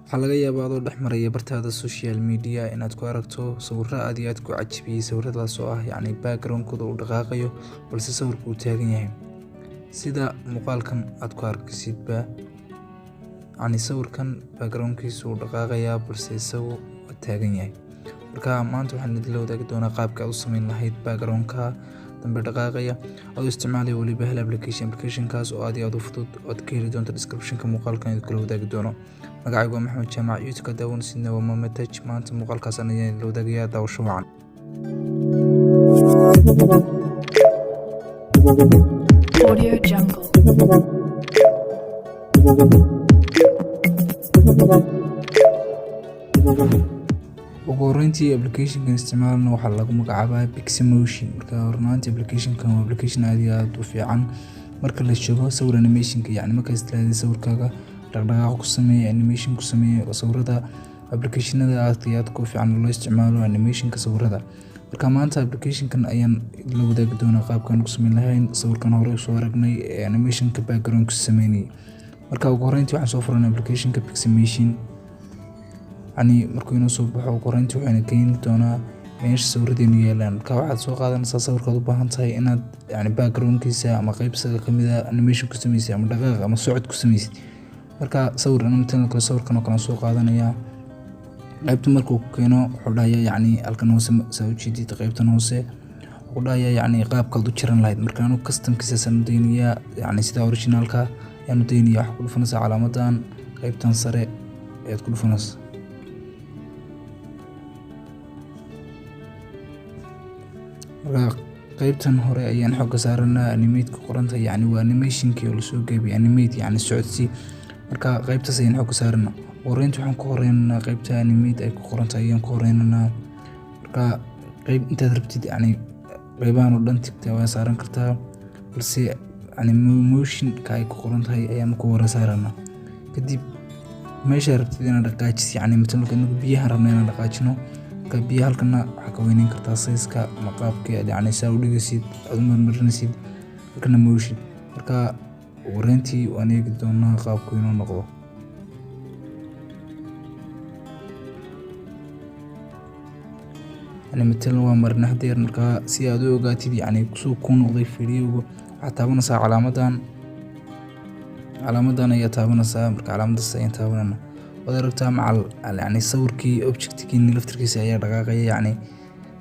waxaa laga yaabaa adoo dhex maraya bartaada social media inaad ku aragto sawirro aad iyo aad ku cajabiyey sawirradaas oo ah background-kooda uu dhaqaaqayo balse sawirku uu taagan yahay sida muuqaalkan aad ku arkaysidba sawirkan background-kiisu uu dhaqaaqayaa balse isagu waa taagan yahay. Marka maanta waxaan idinla wadaagi doonaa qaabka aad u samayn lahayd background-ka dambe dhaqaaqaya adoo isticmaalaya weliba hal application-kaas oo aad iyo aad u fudud oo aad ka heli doonto description-ka muuqaalkan idinkula wadaagi doono. magacaygu waa Maxamed Jaamac, YouTube-ka daawanaysidna waa Mohamed Taj. maanta muuqaalkaas ayaan idinla wadaagayaa, daawasho wacan. Audio Jungle. ugu horreyntii application-kan isticmaalna waxaa lagu magacaabaa Piximotion. marka hornaantii application-kan waa application aad iyo aad u fiican marka la joogo sawir animation-ka, marka islaadii sawirkaaga dhaqdhaqaaq ku sameeyo, animation ku sameeyo sawirrada. application-nada aad iyo aad ku fiican loo isticmaalo animation-ka sawirrada. marka maanta application-kan ayaan la wadaagi doonaa qaabkaan ku samayn lahayn sawirkan hore u soo aragnay ee animation-ka background-ka sameynayay. marka ugu horreyntii waxaan soo furanay application-ka Piximotion. markuu inoo soo baxo ugu horreyntii waxayna keeni doonaa meesha sawirradeenu yaalaan. marka waxaad soo qaadanaysaa sawirkaad u baahan tahay inaad background-kiisa ama qayb isaga ka mid ah animation ku samaysid ama dhaqaaq ama socod ku samaysid. marka sawirkan oo kale soo qaadanayaa qaybta markuu ku keeno wuxuu dhahayaa halkan hoose saa u jeedid qaybtan hoose wuxuu dhahayaa qaabkaad u jaran lahayd. marka anigu custom-kiisaan u daynayaa sida originalka ayaan u daynayaa. waxaad ku dhufanaysaa calaamadan qaybtan sare ayaad ku dhufanaysaa. marka qaybtan hore ayaan xooga saaranaa animate ku qoran tahay, waa animation-kii oo lasoo gaabiyay animate socodsi. marka qaybtaas ayaan xooga saaranaa. horreyntii waxaan ku horeynaynaa qaybta animate ay ku qoran tahay ayaan ku horeynaynaa. marka qayb intaad rabtid qaybahan oo dhan tigta waa saaran kartaa, balse motion-ka ay ku qoran tahay ayaan ku hore saaranaa. kadib meesha rabtid inaad dhaqaajiso, mathalanka inagu biyaha rabna inaan dhaqaajino. marka biyaha halkana waxaa ka weyneyn kartaa size-ka ama qaabka saa u dhigaysid aad u marmarinaysid halkana motion. marka ugu horreyntii waan eegi doonaa qaabku inuu noqdo. mathalan waa marina hadeer. marka si aad u ogaatid kusoo kuu noqday fiidiyowga waxaad taabanaysaa calaamadan ayaa taabanaysaa. marka calaamadaas ayaan taabanana waad aragtaa macal sawirkii object-kiini laftirkiisa ayaa dhaqaaqaya,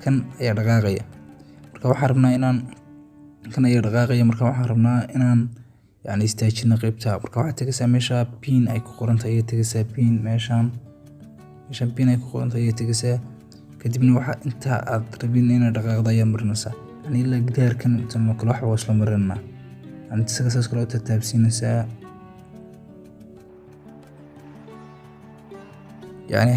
kan ayaa dhaqaaqaya. marka waxaan rabnaa inaan kan ayaa dhaqaaqaya. marka waxaan rabnaa inaan istaajino qaybta. marka waxaad tegaysaa meesha pin ay ku qoran tahay ayaa tegaysaa pin meeshan pin ay ku qoran tahay ayaa tegaysaa. kadibna waxa inta aad rabin inaad dhaqaaqdo ayaa marinaysaa. ilaa gidaarkan intan oo kale waxa waa isla marinaa. isaga saas kale u taabsiinaysaa.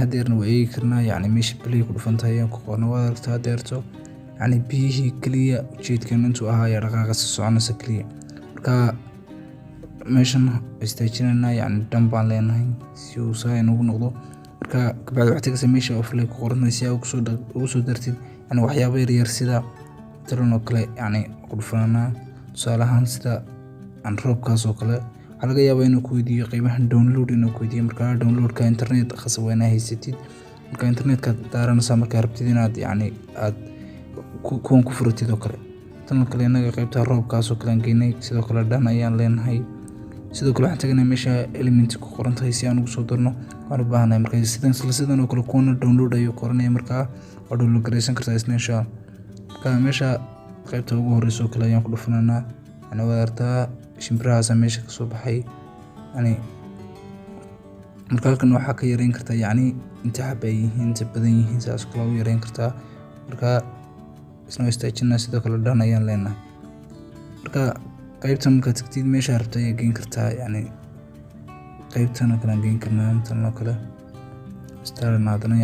hadeerna waa eegi karnaa meesha play ku dhufan tahay ayaan ku qorna waad aragtaa hadeerto biyihii keliya ujeedkan intuu ahaa ayaa dhaqaaqa si soconaysa keliya. marka meeshan istaajinaynaa dhan baan leenahay si uu saa inugu noqdo. marka kabacdi waxaad tegaysaa meesha offlay ku qoran tahay si aad ugu soo dartid waxyaabo yaryar sida talan oo kale ku dhufananaa. tusaale ahaan sida roobkaas oo kale waxaa laga yaabaa inuu ku weydiiyo qiimahan download inuu ku weydiiyo. marka downloadka internet khasab waa inaad haysatid. marka internetka daaranaysaa markaa rabtid inaad aad kuwan ku furatid oo kale. tan oo kale inaga qaybta roobkaas oo kale aan geynay sidoo kale dhan ayaan leenahay. sidoo kale waxaan tagnaa meesha element ku qoran tahay si aan ugu soo darno waan u baahanahay. marka sidan oo kale kuwana download ayuu qoranaya. marka waa download garaysan kartaa isna insha Allah. marka meesha qaybta ugu horeysa oo kale ayaan ku dhufananaa. waad aragtaa shimbirahaas meesha ka soo baxay. marka halkan waxaa ka yareyn kartaa inta xab ay yihiin inta badan yihiin saas kale u yareyn kartaa. marka isna istaajinaa sidoo kale dhan ayaan leenahay. marka qaybtan markaad tagtid meesha rabta ayaa geyn kartaa. qaybtan oo kale aan geyn karnaa intan oo kale starna hadana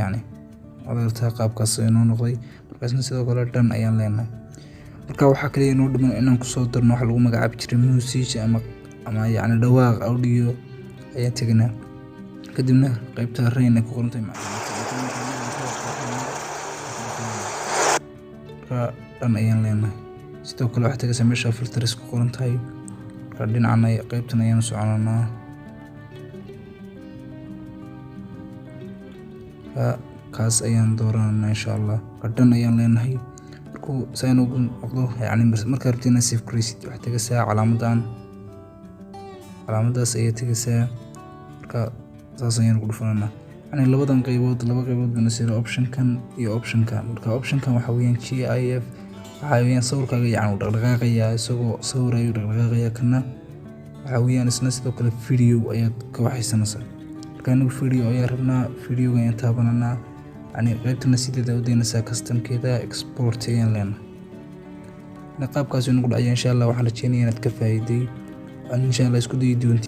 waad aragtaa qaabkaas inoo noqday. markaasna sidoo kale dhan ayaan leenahay. marka waxaa kaliya inoo dhiman inaan kusoo darno waxa lagu magacaabi jiray music ama dhawaaq audio ayaan tegnaa. kadibna qaybta rain ay ku qoran tahay marka dhan ayaan leenahay. sidoo kale waxaad tegaysaa meesha filters ku qoran tahay. marka dhinacana qaybtan ayaan soconanaa. kaas ayaan doorananaa insha Allah. Dhan ayaan leenahay. Markuu saan ugu noqdo yacni markaad rabtid inaad save garaysid waxaad tagaysaa calaamadaas ayaad tagaysaa. Marka saas ayaan ugu dhufananaa. yacni laba qaybood bayna sida option-kan iyo option-kan. Marka option-kan waxa weeyaan GIF waxa weeyaan sawirkaaga yacni uu dhaqdhaqaaqayaa isagoo sawir ayuu dhaqdhaqaaqayaa. Kana waxa weeyaan isna sidoo kale video ayaad ka waxaysanaysaa. Marka anigu video ayaan rabnaa, videoga ayaan taabananaa. yacni qaybtana sideeda u daynaysaa custom-keeda export ayaan leenahay. qaabkaas inuu ku dhacayo insha Allah waxaan rajeynayaa inaad ka faa'iiday. insha Allah isku dayi doontiin